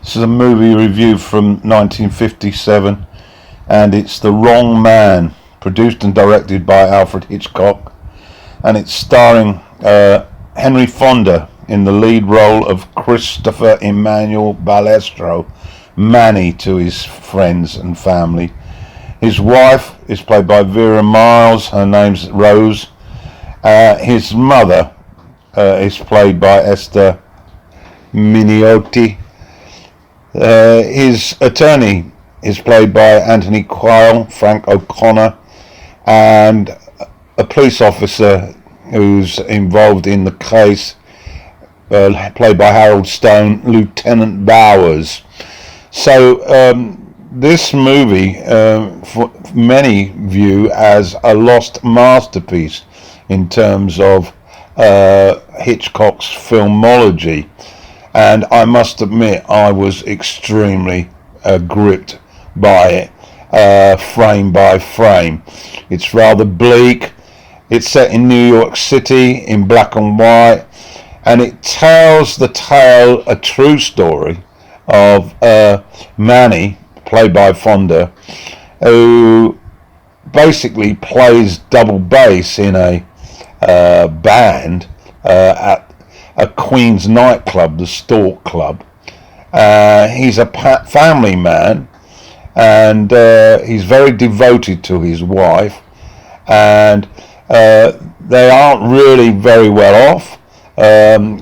This is a movie review from 1957, and it's The Wrong Man, produced and directed by Alfred Hitchcock, and it's starring Henry Fonda in the lead role of Christopher Emmanuel Balestro, Manny to his friends and family. His wife is played by Vera Miles, her name's Rose. His mother is played by Esther Miniotti. His attorney is played by Anthony Quayle, Frank O'Connor, and a police officer who's involved in the case, played by Harold Stone, Lieutenant Bowers. So this movie, many view as a lost masterpiece in terms of Hitchcock's filmology. And I must admit, I was extremely gripped by it, frame by frame. It's rather bleak. It's set in New York City in black and white, and it tells the tale, a true story, of Manny, played by Fonda, who basically plays double bass in a band at a Queens nightclub, the Stork Club. He's a family man, and he's very devoted to his wife, and they aren't really very well off.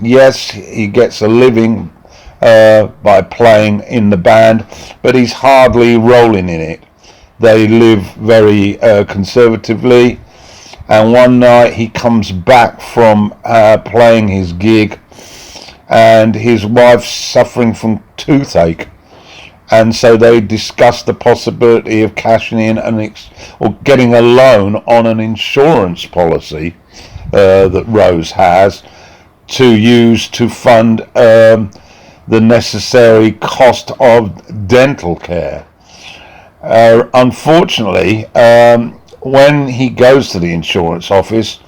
Yes, he gets a living by playing in the band, but he's hardly rolling in it. They live very conservatively, and one night he comes back from playing his gig, and his wife's suffering from toothache, and so they discuss the possibility of cashing in or getting a loan on an insurance policy that Rose has to use to fund the necessary cost of dental care. Unfortunately, when he goes to the insurance office,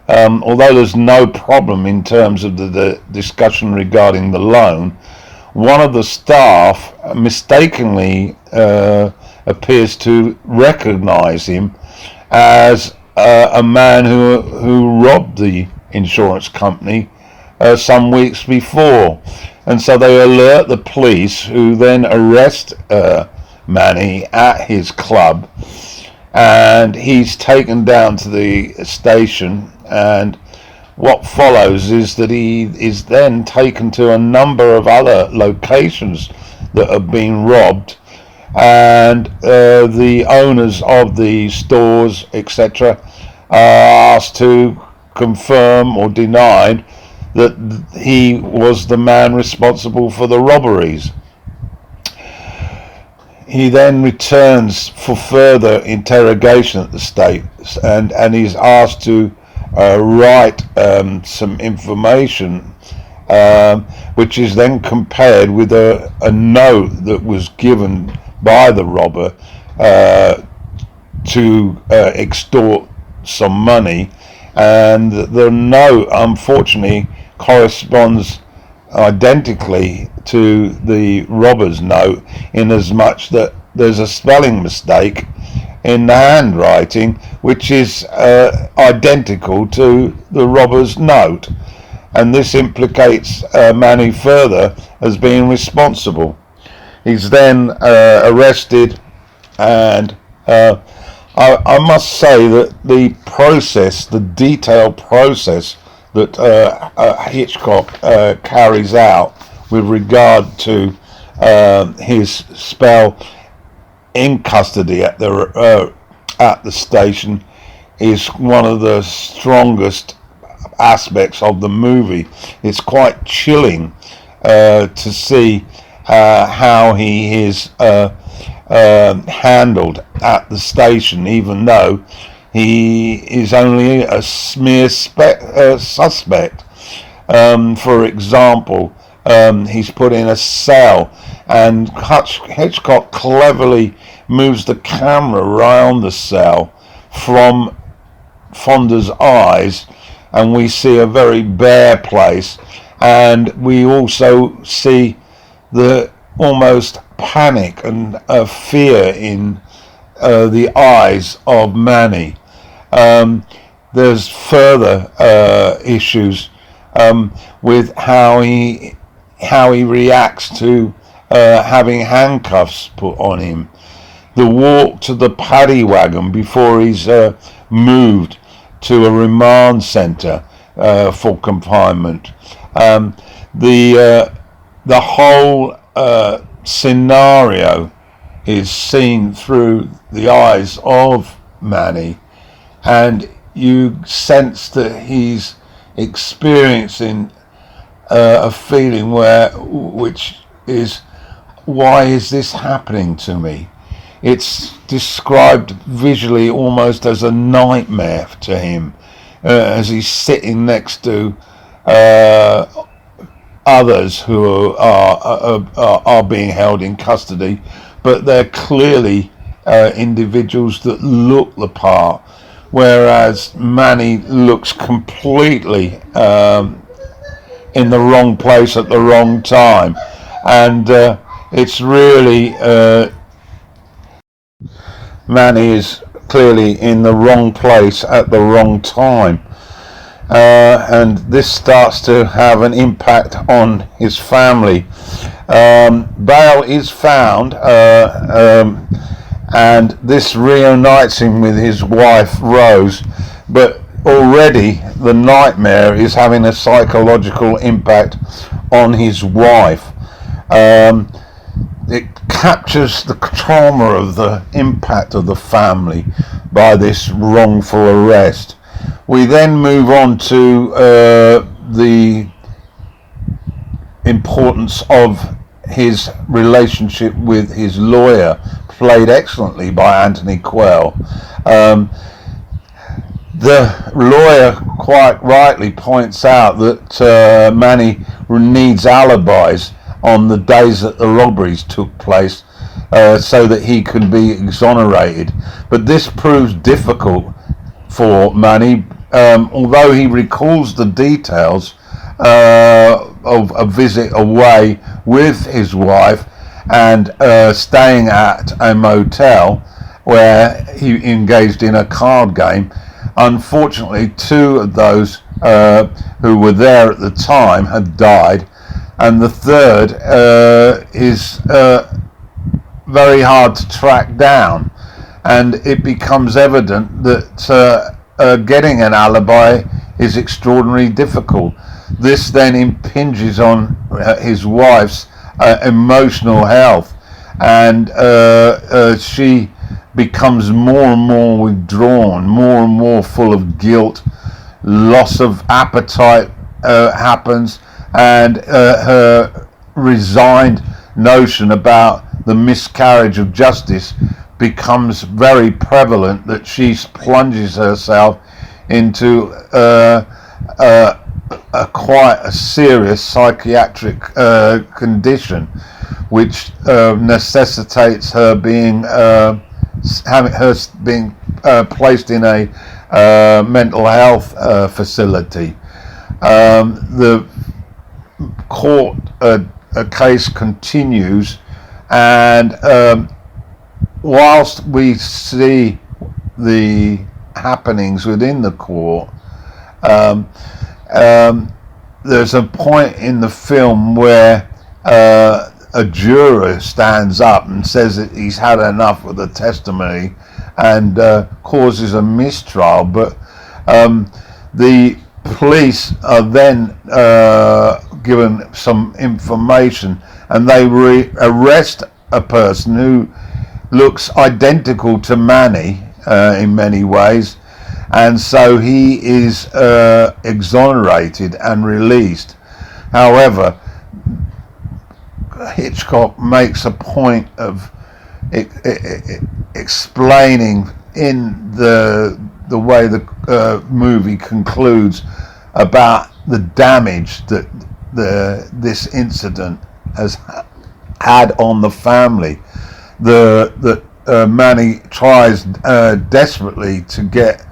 although there's no problem in terms of the discussion regarding the loan, one of the staff mistakenly appears to recognize him as a man who robbed the insurance company some weeks before. And so they alert the police, who then arrest Manny at his club, and he's taken down to the station, and what follows is that he is then taken to a number of other locations that have been robbed, and the owners of the stores, etc., are asked to confirm or deny that he was the man responsible for the robberies. He then returns for further interrogation at the state, and he's asked to write some information, which is then compared with a note that was given by the robber to extort some money, and the note unfortunately corresponds identically to the robber's note, in as much that there's a spelling mistake in the handwriting which is identical to the robber's note, and this implicates Manny further as being responsible. He's then arrested, and I must say that the detailed process that Hitchcock carries out with regard to his spell in custody at the station is one of the strongest aspects of the movie. It's quite chilling to see how he is handled at the station, even though he is only a mere suspect. For example, he's put in a cell, and Hitchcock cleverly moves the camera around the cell from Fonda's eyes, and we see a very bare place, and we also see the almost panic and fear in the eyes of Manny. There's further issues with how he reacts to having handcuffs put on him. The walk to the paddy wagon before he's moved to a remand centre for confinement. The whole scenario is seen through the eyes of Manny, and you sense that he's experiencing a feeling which is, why is this happening to me? It's described visually almost as a nightmare to him, as he's sitting next to others who are being held in custody, but they're clearly individuals that look the part, whereas Manny looks completely in the wrong place at the wrong time, and it's really Manny is clearly in the wrong place at the wrong time, and this starts to have an impact on his family. Bail is found, and this reunites him with his wife Rose, but already the nightmare is having a psychological impact on his wife. It captures the trauma of the impact of the family by this wrongful arrest. We then move on to the importance of his relationship with his lawyer, played excellently by Anthony Quayle. The lawyer quite rightly points out that Manny needs alibis on the days that the robberies took place, so that he can be exonerated. But this proves difficult for Manny, although he recalls the details of a visit away with his wife and staying at a motel where he engaged in a card game. Unfortunately, two of those who were there at the time had died, and the third is very hard to track down, and it becomes evident that getting an alibi is extraordinarily difficult. This then impinges on his wife's emotional health, and she becomes more and more withdrawn, more and more full of guilt. Loss of appetite happens, and her resigned notion about the miscarriage of justice becomes very prevalent, that she plunges herself into quite a serious psychiatric condition, which necessitates her being placed in a mental health facility. The court case continues, and whilst we see the happenings within the court, there's a point in the film where a juror stands up and says that he's had enough of the testimony and causes a mistrial, but the police are then given some information, and they arrest a person who looks identical to Manny in many ways, and so he is exonerated and released. However, Hitchcock makes a point of explaining in the way the movie concludes about the damage that this incident has had on the family. That Manny tries desperately to get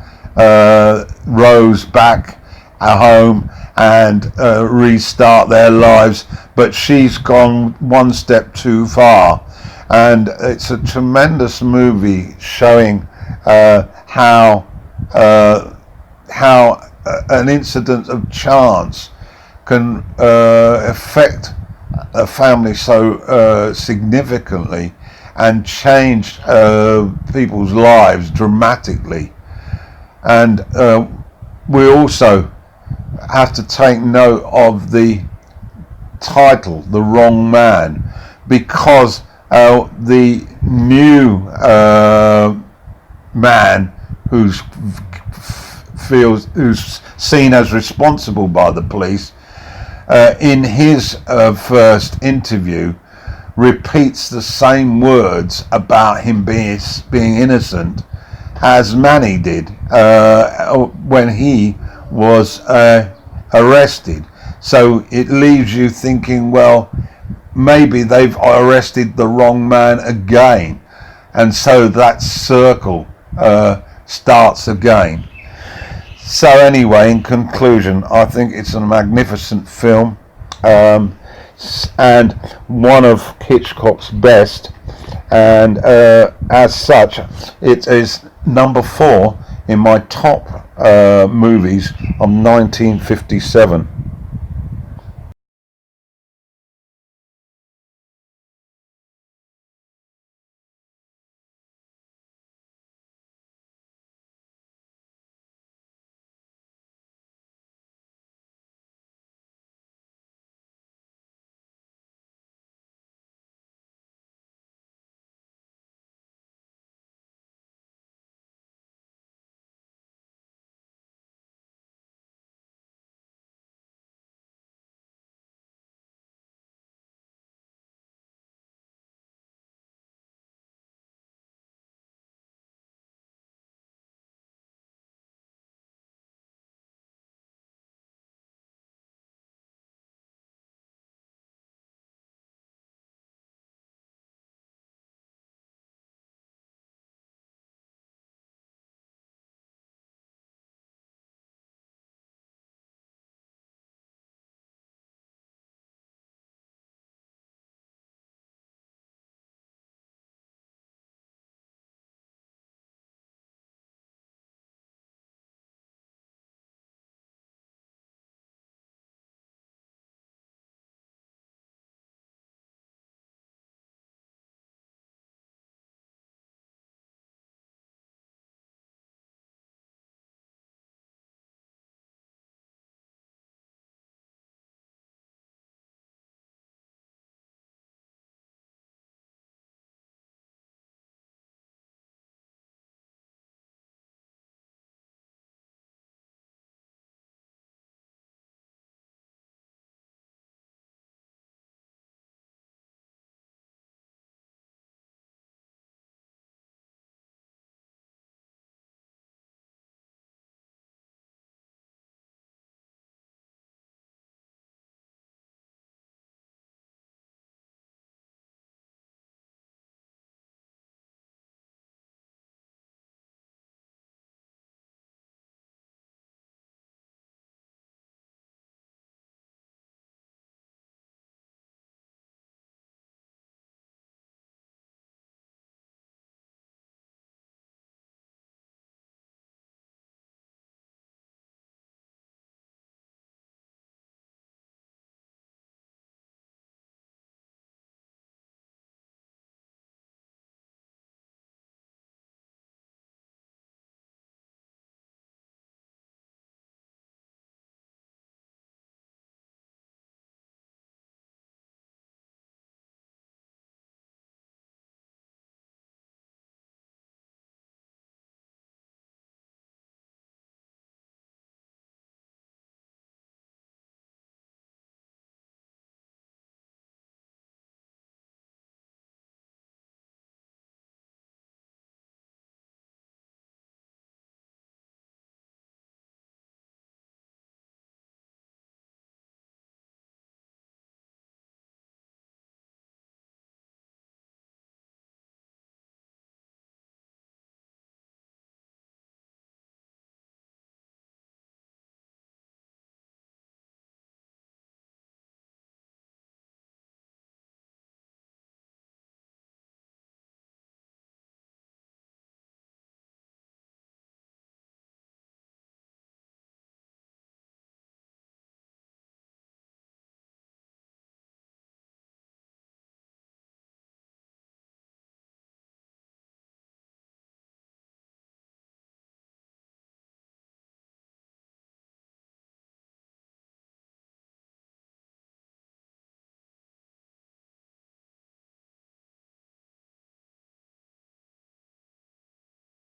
Rose back at home, and restart their lives, but she's gone one step too far. And it's a tremendous movie showing how an incident of chance can affect a family so significantly and change people's lives dramatically. And we also have to take note of the title, The Wrong Man, because the new man who's seen as responsible by the police, in his first interview repeats the same words about him being innocent as Manny did when he was arrested. So it leaves you thinking, well, maybe they've arrested the wrong man again, and so that circle starts again. So anyway, in conclusion, I think it's a magnificent film, and one of Hitchcock's best, and as such it is number 4 in my top movies of 1957.